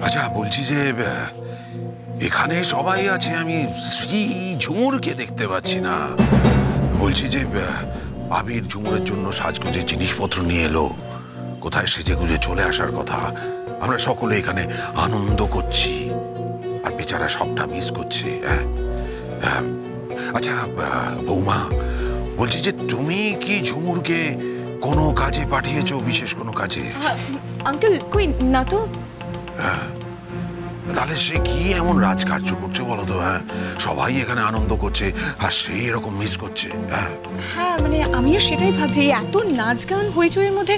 আচ্ছা, বলছি যে এখানে সবাই আছে, আমি শ্রী ঝুমুরকে দেখতে পাচ্ছি না। বলছি যে আবির ঝুমুরের জন্য সাজগোজের জিনিসপত্র নিয়ে এলো, কোথায় সেজে গুজে চলে আসার কথা। আমরা সকলে এখানে আনন্দ করছি, আর বেচারা সবটা মিস করছে। আচ্ছা বৌমা, বলছি যে তুমি কি ঝুমুরকে কোনো কাজে পাঠিয়েছো, বিশেষ কোনো কাজে? আঙ্কেল কই না তো। তাহলে সে কি এমন রাজকার্য করছে বলো তো? সবাই এখানে আনন্দ করছে আর সে এরকম মিস করছে। হ্যাঁ মানে আমিও সেটাই ভাবছি, এত নাচ গান হইচইয়ের মধ্যে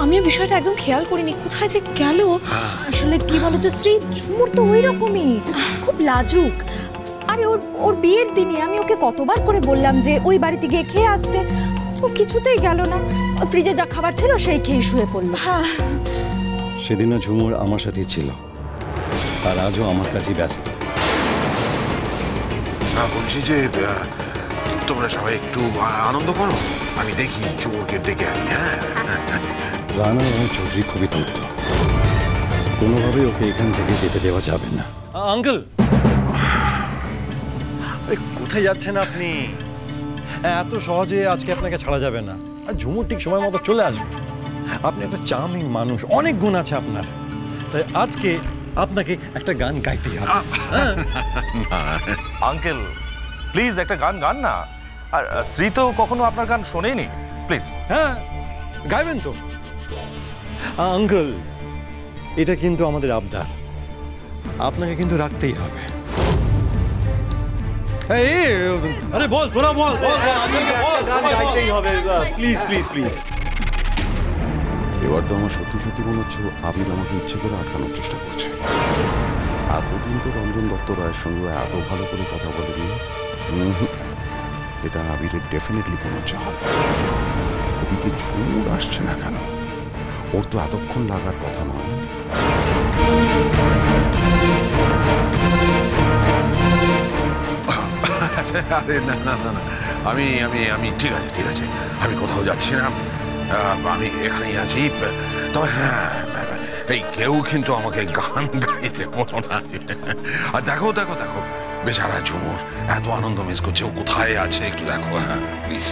আমিও বিষয়টা একদম খেয়াল করিনি, কোথায় যে গেল। আসলে কি বলতো শ্রী, ঝুমুর তো ওই রকমই, খুব লাজুক। আরে ওর বিয়ের দিনে আমি ওকে কতবার করে বললাম যে ওই বাড়িতে গিয়ে খেয়ে আসতে, ও কিছুতেই গেল না। ফ্রিজে যা খাবার ছিল সেই খেয়ে শুয়ে পড়লো। সেদিনও ঝুমুর আমার সাথেই ছিল, আর আজও আমার কাছে ব্যস্ত। বলছি যে তোমরা সবাই একটু আনন্দ করো, আমি দেখি ঝুমুরকে ডেকে আনি। রানা এবং চৌধুরী খুবই তথ্য, কোনোভাবেই ওকে এখান থেকে যেতে দেওয়া যাবে না। আঙ্কেল, কোথায় যাচ্ছেন আপনি? এত সহজে আজকে আপনাকে ছাড়া যাবে না, আর ঝুমুর ঠিক সময় মতো চলে আসবে। আপনি একটা চার্মিং মানুষ, অনেক গুণ আছে আপনার, তাই আজকে আপনাকে একটা গান গাইতেই হবে। আঙ্কেল প্লিজ একটা গান গান না। আর শ্রী তো কখনো আপনার গান শোনেনি, প্লিজ। হ্যাঁ গাইবেন তো আঙ্কেল, এটা কিন্তু আমাদের আবদার, আপনাকে কিন্তু রাখতেই হবে। আরে বল তোরা, বল গান গাইতেই হবে, প্লিজ প্লিজ প্লিজ। এবার তো আমার সত্যি সত্যি মনে হচ্ছে আবির আমাকে ইচ্ছে করে আটকানোর চেষ্টা করছে। এতদিন তো রঞ্জন দত্ত রায়ের সঙ্গে এত ভালো করে কথা বলেনি। এটা আবিরের ডেফিনেটলি কোনো চাল। এদিকে ঝুমুর আসছে না কেন? ওর তো এতক্ষণ লাগার কথা নয়। আরে না না না না, আমি আমি আমি ঠিক আছে ঠিক আছে, আমি কোথাও যাচ্ছি না, আমি এখানেই আছি। তবে হ্যাঁ, এই কেউ কিন্তু আমাকে গান গাইতে বলো না। আর দেখো দেখো দেখো, বেচারা ঝুমুর এত আনন্দ মিস করছে, ও কোথায় আছে একটু দেখো। হ্যাঁ প্লিজ।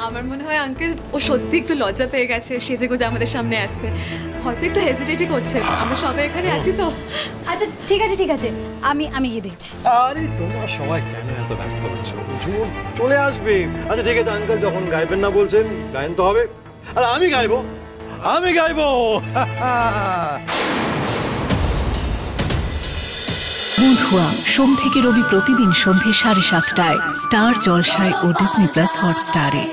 আমার মনে হয় আঙ্কেল ও সত্যি একটু লজ্জা পেয়ে গেছে সেজে গুজে আমাদের সামনে আসতে, হয়তো একটু হেজিটেটই করছে। আমরা সবাই এখানে আছি তো। আচ্ছা ঠিক আছে ঠিক আছে, আমি গিয়ে দেখছি। আরে তোমরা সবাই কেন এত ব্যস্ত হচ্ছ? ঝুমুর চলে আসবে। আচ্ছা ঠিক আছে আঙ্কেল, যখন গাইবেন না বলছেন, গাইন তো হবে। আর আমি গাইবো, আমি গাইবো। বন্ধুয়া সোম থেকে রবি প্রতিদিন সন্ধ্যে 7:30টায় স্টার জলসায় ও ডিজনি প্লাস হটস্টারে।